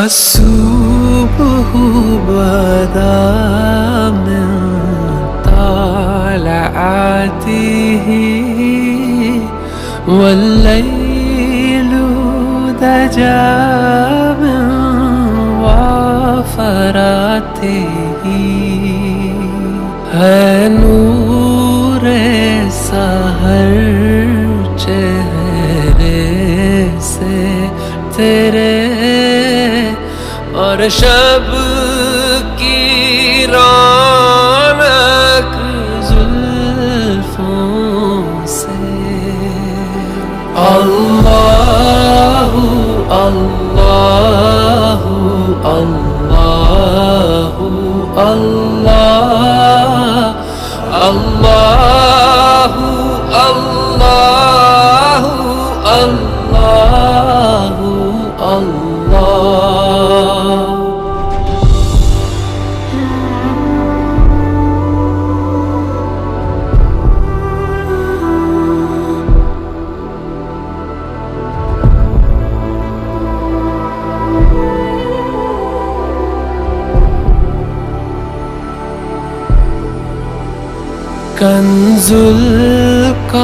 الصبح بدا من طلعته والليل دجى من وفراته है नूर सहर चेहरे से तेरे और शब की रौनक जुल्फों से। अल्लाहु अल्लाहु अल्लाहु अल्लाह अल्लाहु अल्लाहु अल्लाहु अल्लाह। कंजुल का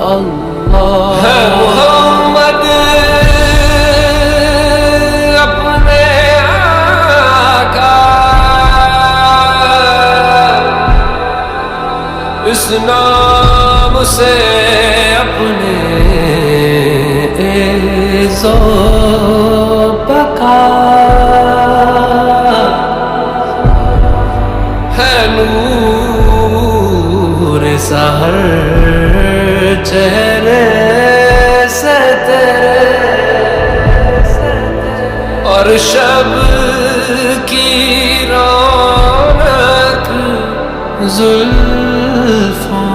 अल्लाह है मोहम्मद अपने आका, इस नाम से अपने एज़ो बका है नूर सहर चेहरे से तेरे और शब की रौनक जुल्फों